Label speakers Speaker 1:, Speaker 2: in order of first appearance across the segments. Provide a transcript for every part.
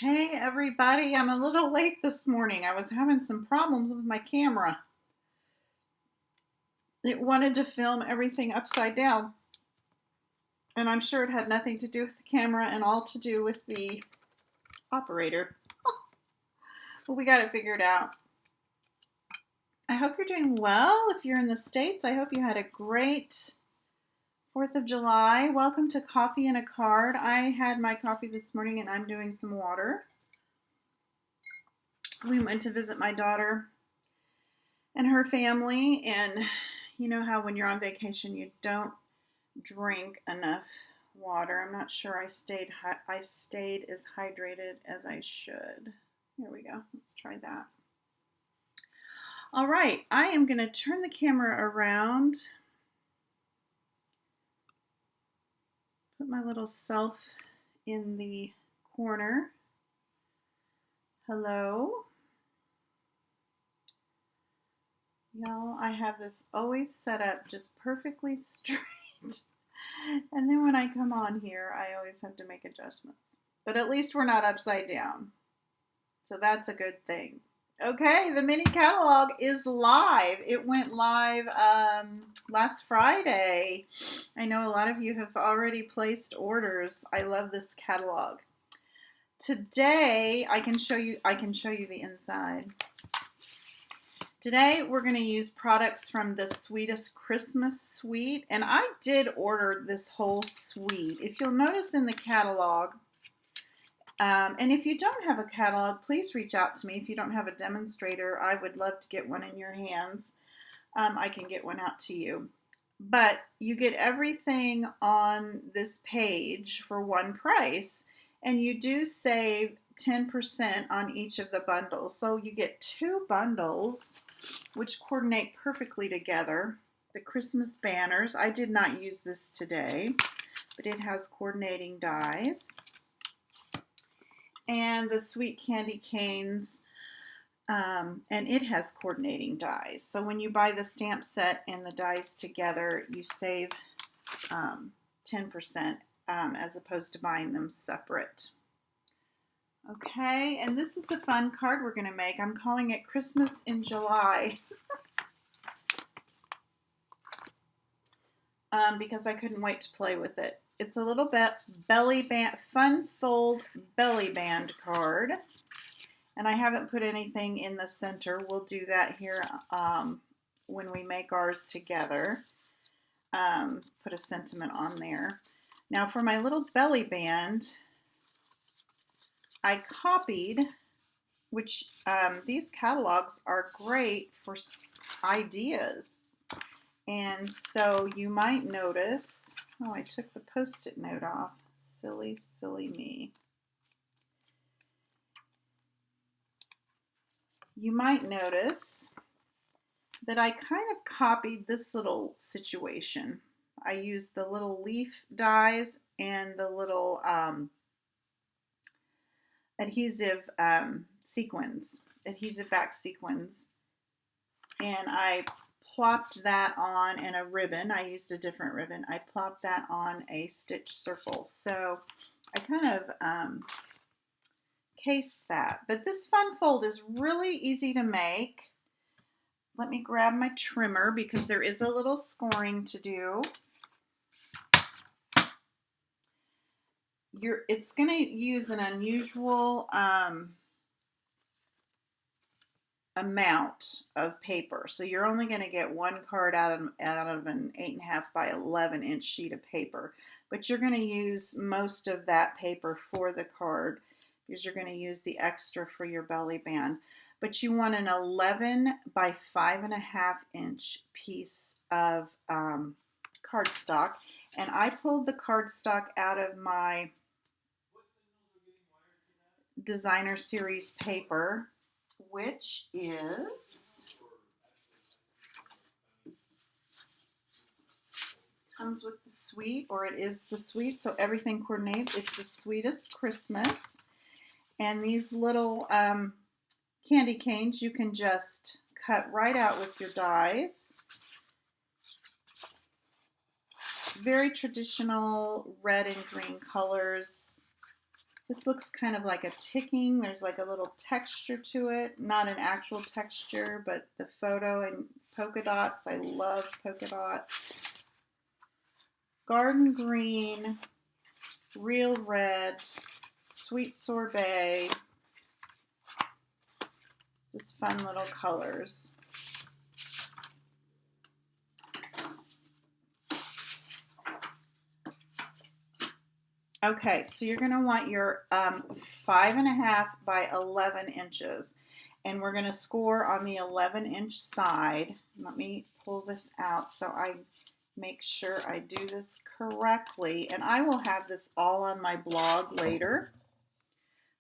Speaker 1: Hey everybody, I'm a little late this morning. I was having some problems with my camera. It wanted to film everything upside down, and I'm sure it had nothing to do with the camera and all to do with the operator. But we got it figured out. I hope you're doing well. If you're in the States, I hope you had a great 4th of July. Welcome to Coffee and a Card. I had my coffee this morning and I'm doing some water. We went to visit my daughter and her family, and you know how when you're on vacation you don't drink enough water. I'm not sure I stayed as hydrated as I should. Here we go. Let's try that. All right, I am going to turn the camera around. Put my little self in the corner. Hello. Y'all, I have this always set up just perfectly straight. And then when I come on here, I always have to make adjustments. But at least we're not upside down. So that's a good thing. Okay, the mini catalog is live. It went live last Friday. I know a lot of you have already placed orders. I love this catalog. Today, I can show you the inside. Today, we're going to use products from the Sweetest Christmas Suite, and I did order this whole suite. If you'll notice in the catalog, and if you don't have a catalog, please reach out to me. If you don't have a demonstrator, I would love to get one in your hands. I can get one out to you. But you get everything on this page for one price, and you do save 10% on each of the bundles. So you get 2 bundles, which coordinate perfectly together. The Christmas banners, I did not use this today, but it has coordinating dies. And the sweet candy canes, and it has coordinating dies. So when you buy the stamp set and the dies together, you save 10% as opposed to buying them separate. Okay, and this is the fun card we're going to make. I'm calling it Christmas in July because I couldn't wait to play with it. It's a little bit belly band, fun fold belly band card. And I haven't put anything in the center. We'll do that here when we make ours together. Put a sentiment on there. Now for my little belly band, I copied, which these catalogs are great for ideas. And so you might notice, oh, I took the Post-it note off. Silly, silly me. You might notice that I kind of copied this little situation. I used the little leaf dies and the little adhesive sequins, adhesive back sequins, and I plopped that on in a ribbon. I used a different ribbon. I plopped that on a stitch circle. So I kind of cased that. But this fun fold is really easy to make. Let me grab my trimmer because there is a little scoring to do. It's going to use an unusual amount of paper. So you're only going to get one card out of an 8.5 by 11 inch sheet of paper. But you're going to use most of that paper for the card because you're going to use the extra for your belly band. But you want an 11 by 5.5 inch piece of cardstock. And I pulled the cardstock out of my designer series paper, which is comes with the suite, or it is the suite, so everything coordinates. It's the Sweetest Christmas. And these little candy canes you can just cut right out with your dies. Very traditional red and green colors. This looks kind of like a ticking. There's like a little texture to it. Not an actual texture, but the photo and polka dots. I love polka dots. Garden green, real red, sweet sorbet. Just fun little colors. Okay, so you're going to want your 5.5 by 11 inches. And we're going to score on the 11-inch side. Let me pull this out so I make sure I do this correctly. And I will have this all on my blog later.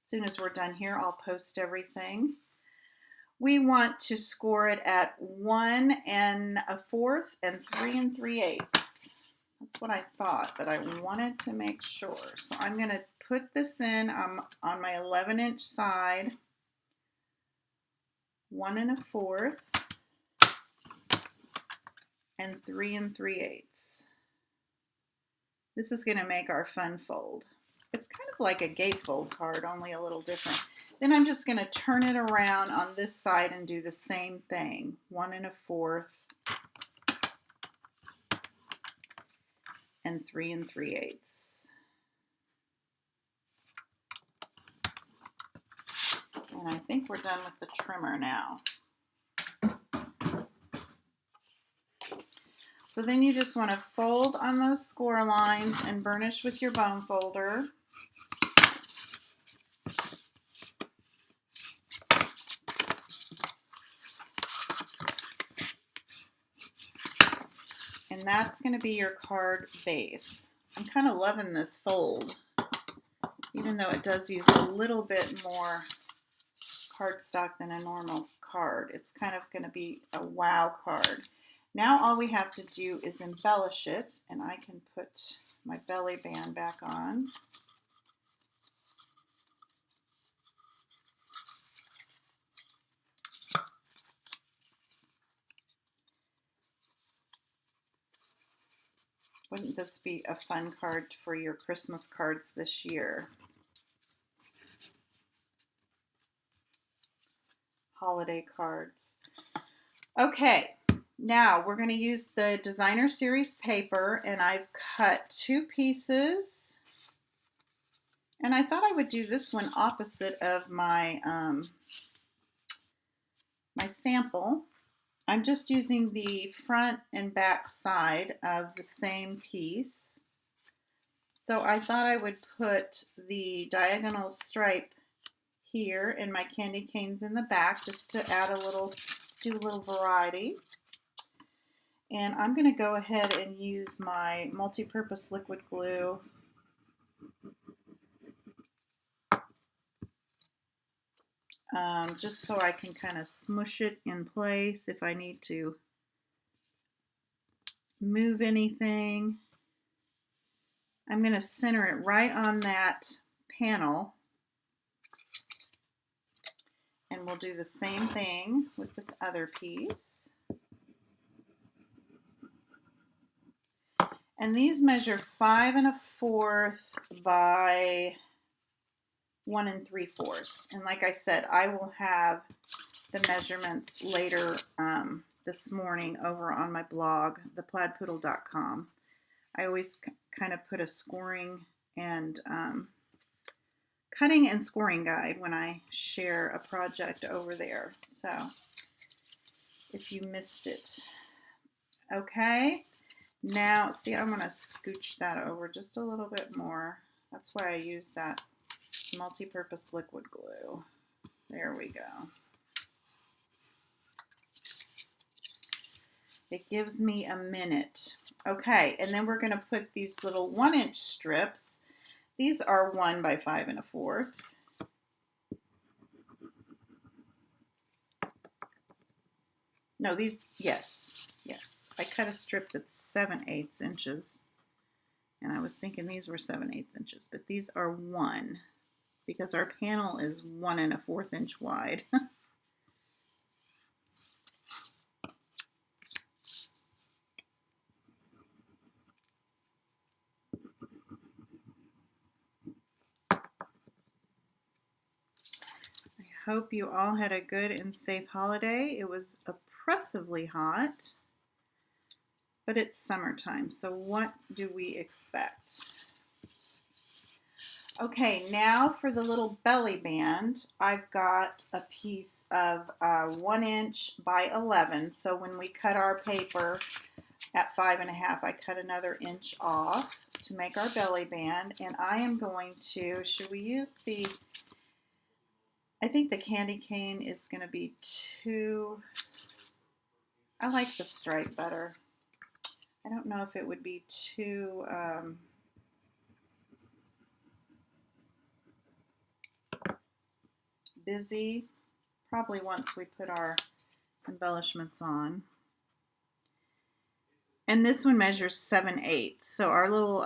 Speaker 1: As soon as we're done here, I'll post everything. We want to score it at 1 1/4 and 3 3/8. That's what I thought, but I wanted to make sure. So I'm going to put this in on my 11-inch side, 1 1/4 and 3 3/8. This is going to make our fun fold. It's kind of like a gatefold card, only a little different. Then I'm just going to turn it around on this side and do the same thing, 1 1/4 and 3 3/8. And I think we're done with the trimmer now. So then you just want to fold on those score lines and burnish with your bone folder. And that's going to be your card base. I'm kind of loving this fold, even though it does use a little bit more cardstock than a normal card. It's kind of going to be a wow card. Now all we have to do is embellish it, and I can put my belly band back on. Wouldn't this be a fun card for your Christmas cards this year? Holiday cards. Okay, now we're going to use the Designer Series paper, and I've cut 2 pieces. And I thought I would do this one opposite of my my sample. I'm just using the front and back side of the same piece. So I thought I would put the diagonal stripe here and my candy canes in the back just to add a little, just to do a little variety. And I'm going to go ahead and use my multi-purpose liquid glue. Just so I can kind of smush it in place if I need to move anything. I'm going to center it right on that panel, and we'll do the same thing with this other piece. And these measure 5 1/4 by 1 3/4. And like I said, I will have the measurements later this morning over on my blog, theplaidpoodle.com. I always kind of put a scoring and cutting and scoring guide when I share a project over there. So if you missed it. Okay, now see, I'm going to scooch that over just a little bit more. That's why I use that multi-purpose liquid glue. There we go. It gives me a minute. Okay, and then we're going to put these little 1-inch strips. These are 1 by 5 1/4. No, these, yes. I cut a strip that's 7/8 inches. And I was thinking these were 7/8 inches, but these are 1 because our panel is 1 1/4 inch wide. hope you all had a good and safe holiday. It was oppressively hot, but it's summertime, so what do we expect? Okay, now for the little belly band, I've got a piece of 1 inch by 11. So when we cut our paper at 5.5, I cut another inch off to make our belly band. And I am going to, should we use the, I think the candy cane is going to be too, I like the stripe better. I don't know if it would be too, busy. Probably once we put our embellishments on. And this one measures 7/8. So our little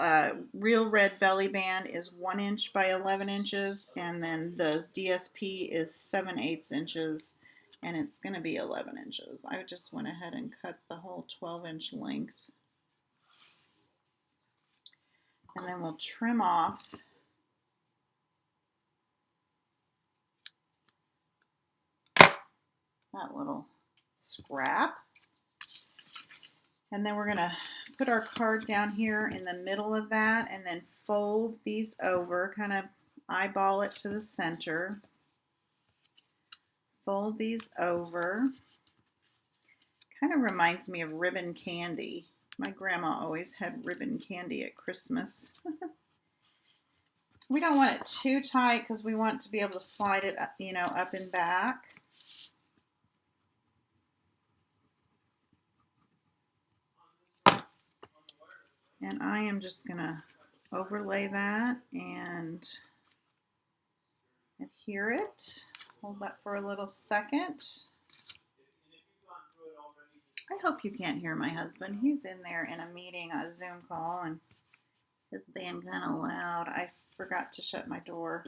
Speaker 1: real red belly band is 1 inch by 11 inches, and then the DSP is 7/8 inches, and it's going to be 11 inches. I just went ahead and cut the whole 12-inch length. And then we'll trim off that little scrap. And then we're going to put our card down here in the middle of that and then fold these over, kind of eyeball it to the center. Fold these over. Kind of reminds me of ribbon candy. My grandma always had ribbon candy at Christmas. We don't want it too tight because we want to be able to slide it up, you know, up and back. And I am just going to overlay that and adhere it. Hold that for a little second. I hope you can't hear my husband. He's in there in a meeting, a Zoom call, and it's being kind of loud. I forgot to shut my door.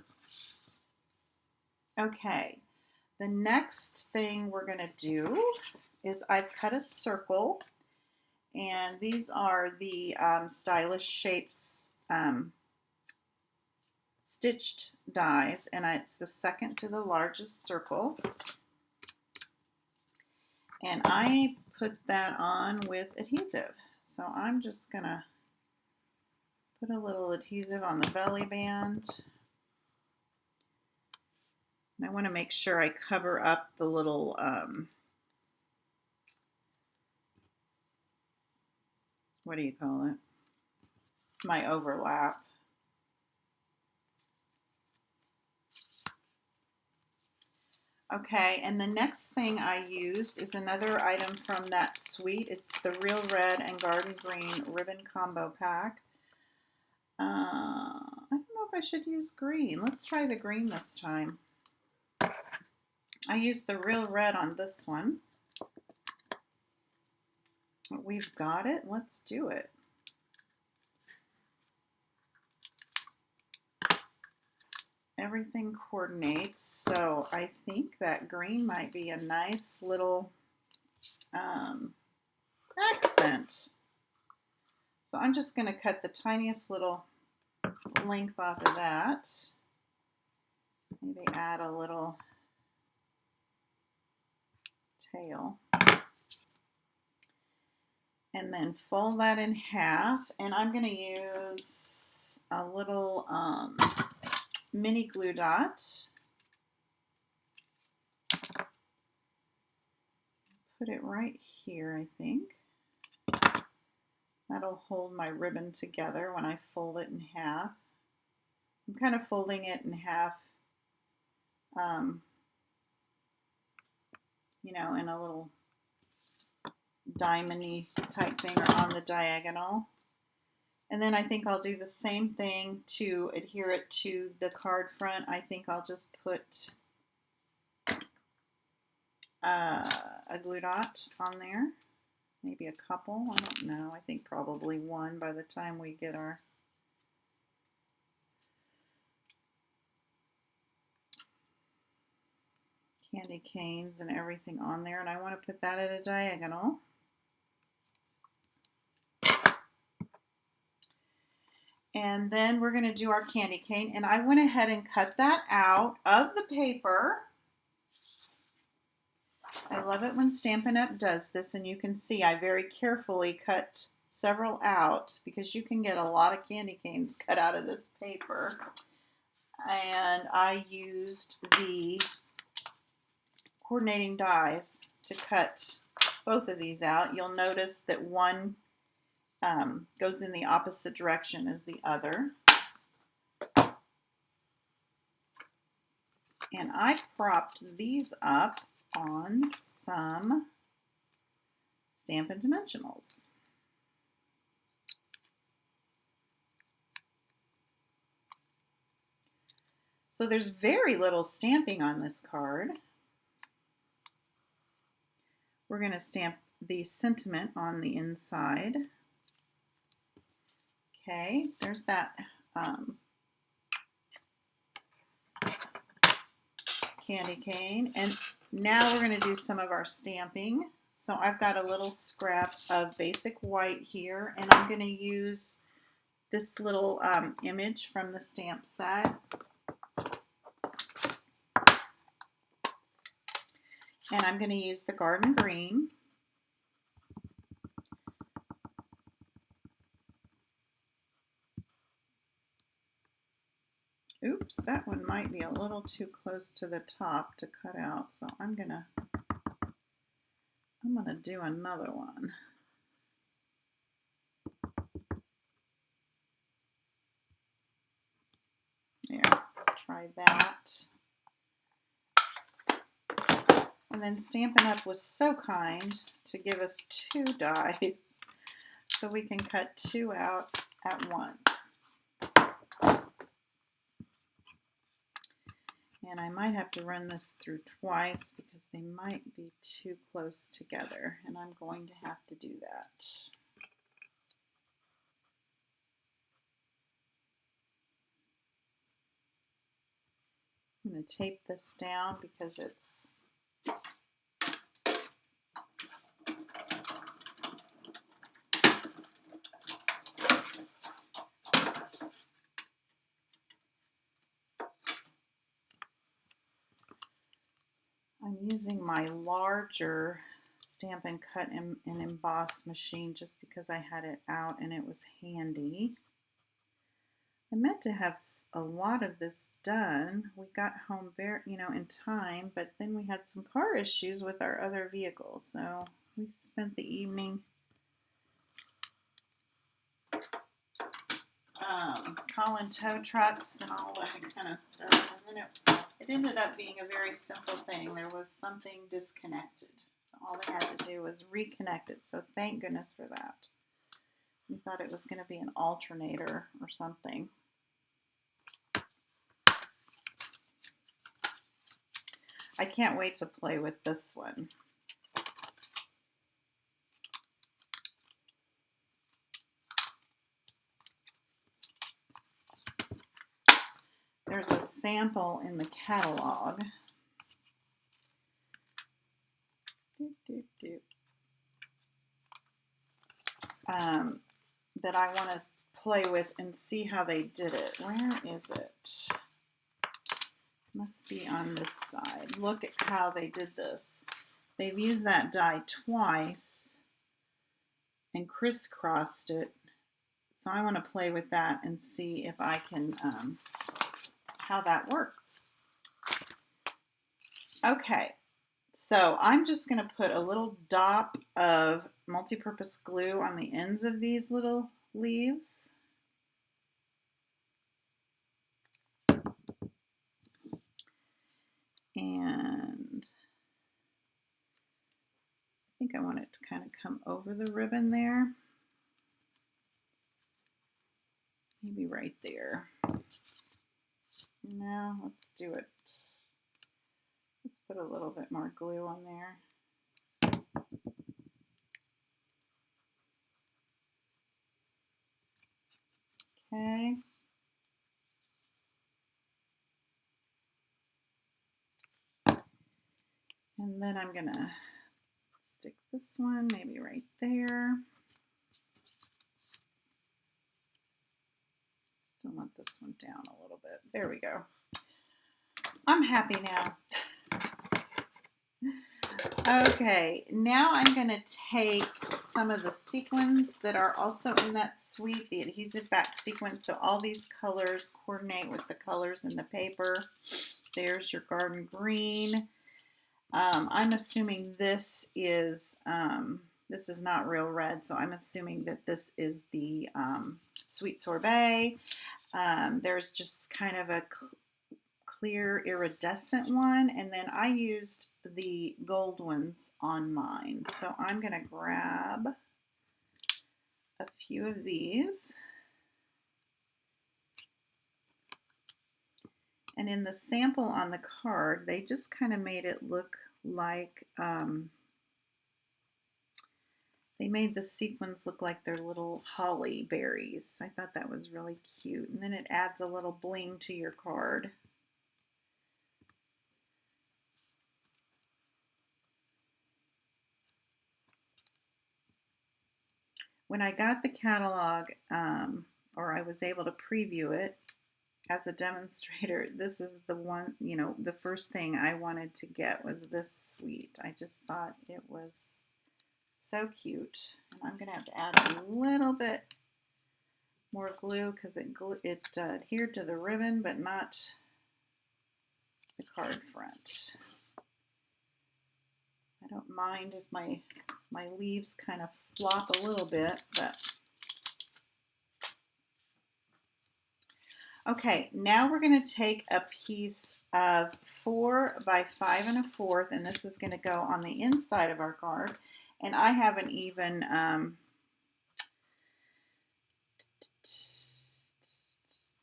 Speaker 1: Okay, the next thing we're going to do is I've cut a circle, and these are the Stylish Shapes stitched dies, and it's the second to the largest circle. And I put that on with adhesive. So I'm just going to put a little adhesive on the belly band. And I want to make sure I cover up the little what do you call it? My overlap. Okay, and the next thing I used is another item from that suite. It's the Real Red and Garden Green Ribbon Combo Pack. I don't know if I should use green. Let's try the green this time. I used the Real Red on this one. We've got it. Let's do it. Everything coordinates, so I think that green might be a nice little accent. So I'm just going to cut the tiniest little length off of that. Maybe add a little tail. And then fold that in half, and I'm going to use a little mini glue dot. Put it right here, I think. That'll hold my ribbon together when I fold it in half. I'm kind of folding it in half, you know, in a little diamond-y type thing or on the diagonal. And then I think I'll do the same thing to adhere it to the card front. I think I'll just put a glue dot on there. Maybe a couple, I don't know. I think probably one by the time we get our candy canes and everything on there. And I want to put that at a diagonal. And then we're going to do our candy cane, and I went ahead and cut that out of the paper I love it when Stampin' Up! Does this, and you can see I very carefully cut several out because you can get a lot of candy canes cut out of this paper. And I used the coordinating dies to cut both of these out. You'll notice that one goes in the opposite direction as the other. And I propped these up on some Stampin' Dimensionals. So there's very little stamping on this card. We're going to stamp the sentiment on the inside. Okay, there's that candy cane. And now we're going to do some of our stamping. So I've got a little scrap of basic white here, and I'm going to use this little image from the stamp set. And I'm going to use the garden green. Oops, that one might be a little too close to the top to cut out, so I'm gonna do another one. Here, let's try that. And then Stampin' Up! Was so kind to give us 2 dies, so we can cut 2 out at once. And I might have to run this through twice because they might be too close together, and I'm going to have to do that. I'm going to tape this down because it's I'm using my larger Stampin' Cut and Emboss machine just because I had it out and it was handy. I meant to have a lot of this done. We got home very, in time, but then we had some car issues with our other vehicles, so we spent the evening calling tow trucks and all that kind of stuff. And then it ended up being a very simple thing. There was something disconnected, so all they had to do was reconnect it. So thank goodness for that. We thought it was going to be an alternator or something. I can't wait to play with this one. There's a sample in the catalog. That I want to play with and see how they did it. Where is it? Must be on this side. Look at how they did this. They've used that die twice and crisscrossed it. So I want to play with that and see if I can, how that works. Okay, so I'm just going to put a little dot of multi-purpose glue on the ends of these little leaves. And I think I want it to kind of come over the ribbon there. Maybe right there. Now let's do it. Let's put a little bit more glue on there. Okay. And then I'm gonna stick this one maybe right there. Still want this one down a little bit. There we go. I'm happy now. Okay, now I'm going to take some of the sequins that are also in that suite, the adhesive back sequins. So all these colors coordinate with the colors in the paper. There's your garden green. I'm assuming this is not real red, so I'm assuming that this is the sweet sorbet. There's just kind of a clear iridescent one, and then I used the gold ones on mine. So I'm going to grab a few of these. And in the sample on the card, they just kind of made it look like, they made the sequins look like they're little holly berries. I thought that was really cute. And then it adds a little bling to your card. When I got the catalog, or I was able to preview it as a demonstrator, this is the one, you know, the first thing I wanted to get was this suite. I just thought it was so cute. And I'm going to have to add a little bit more glue because it adhered to the ribbon, but not the card front. I don't mind if my leaves kind of flop a little bit, but okay, now we're going to take a piece of 4 by 5 1/4, and this is going to go on the inside of our card. And I haven't even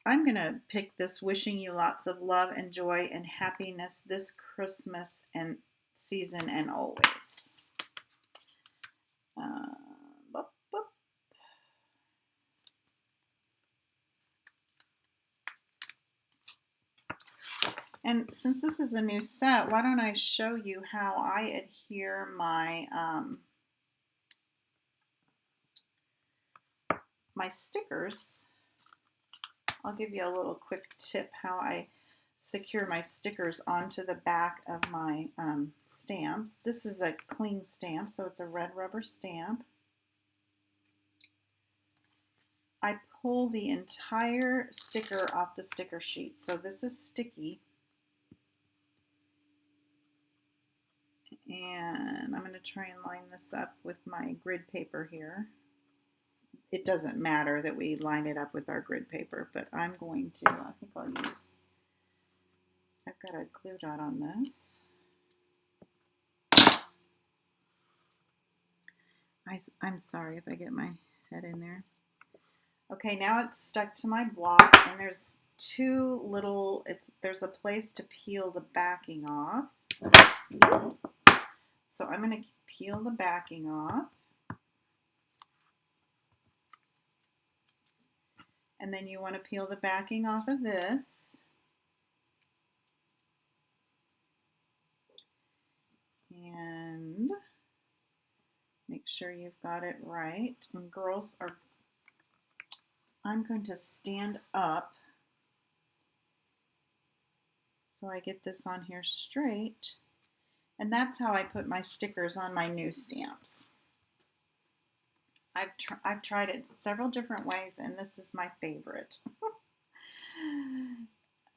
Speaker 1: I'm going to pick this wishing you lots of love and joy and happiness this Christmas and season and always. Boop, boop. And since this is a new set, why don't I show you how I adhere my my stickers. I'll give you a little quick tip how I secure my stickers onto the back of my stamps. This is a cling stamp, so it's a red rubber stamp. I pull the entire sticker off the sticker sheet, so this is sticky. And I'm going to try and line this up with my grid paper here. It doesn't matter that we line it up with our grid paper, but I'm going to, I think I'll use, I've got a glue dot on this. I'm sorry if I get my head in there. Okay, now it's stuck to my block, and there's two little, there's a place to peel the backing off. Oops. So I'm going to peel the backing off. And then you want to peel the backing off of this. And make sure you've got it right. And girls are, I'm going to stand up so I get this on here straight. And that's how I put my stickers on my new stamps. I've tried it several different ways, and this is my favorite.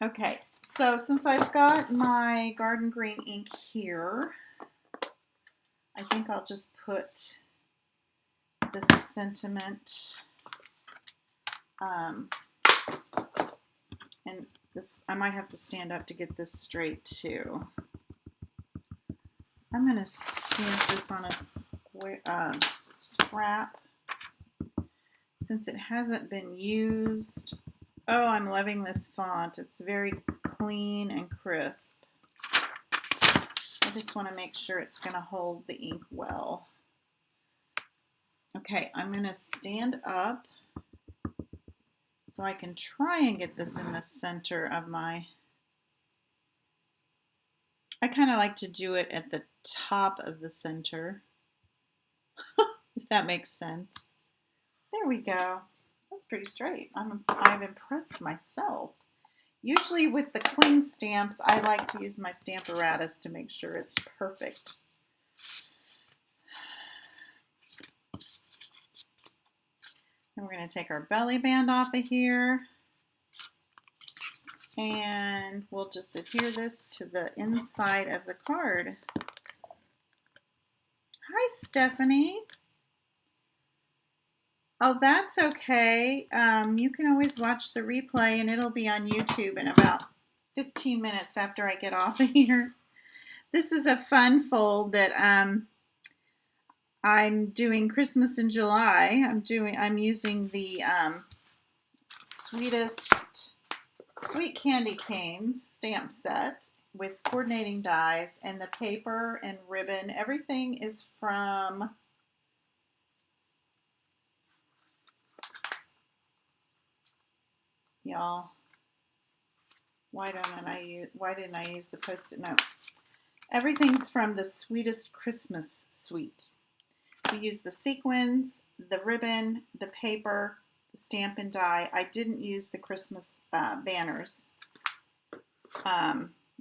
Speaker 1: Okay, so since I've got my garden green ink here, I think I'll just put this sentiment, and this, I might have to stand up to get this straight too. I'm going to stamp this on a square, scrap since it hasn't been used. Oh, I'm loving this font. It's very clean and crisp. I just want to make sure it's going to hold the ink well. Okay, I'm going to stand up so I can try and get this in the center of my, I kind of like to do it at the top of the center, if that makes sense. There we go. That's pretty straight. I've impressed myself. Usually with the cling stamps, I like to use my Stamparatus to make sure it's perfect. And we're going to take our belly band off of here. And we'll just adhere this to the inside of the card. Hi, Stephanie. Oh, that's okay. You can always watch the replay, and it'll be on YouTube in about 15 minutes after I get off of here. This is a fun fold that I'm doing Christmas in July. I'm using the Sweet Candy Canes stamp set with coordinating dies, and the paper and ribbon. Everything is from y'all. Why didn't I use the Post-it note? Everything's from the Sweetest Christmas Suite. We use the sequins, the ribbon, the paper, the stamp and die. I didn't use the Christmas banners.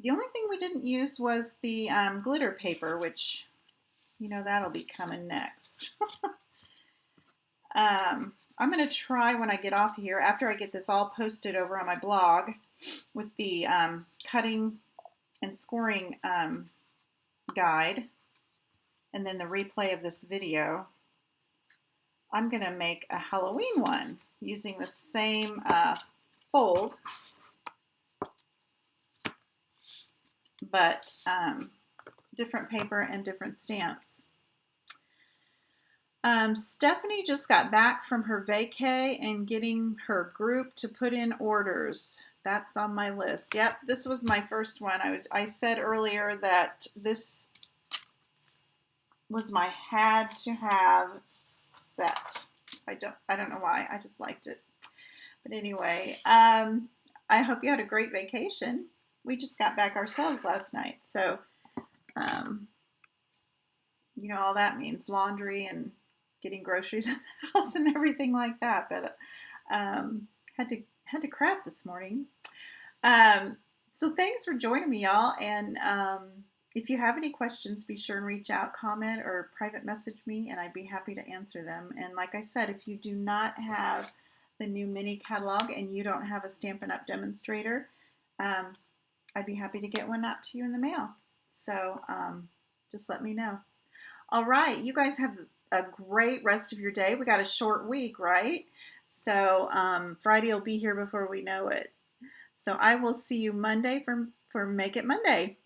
Speaker 1: The only thing we didn't use was the glitter paper, which, you know, that'll be coming next. I'm going to try when I get off of here, after I get this all posted over on my blog with the cutting and scoring guide, and then the replay of this video. I'm going to make a Halloween one using the same fold, but different paper and different stamps. Stephanie just got back from her vacay and getting her group to put in orders. That's on my list. Yep, this was my first one. I said earlier that this was my had to have set. I don't know why. I just liked it. But anyway, I hope you had a great vacation. We just got back ourselves last night. So, you know, all that means laundry and getting groceries in the house and everything like that. But had to craft this morning. So thanks for joining me, y'all. And if you have any questions, be sure and reach out, comment, or private message me, and I'd be happy to answer them. And like I said, if you do not have the new mini catalog and you don't have a Stampin' Up! Demonstrator, I'd be happy to get one out to you in the mail. So just let me know. All right, you guys have a great rest of your day. We got a short week, right? So Friday will be here before we know it. So I will see you Monday for Make It Monday.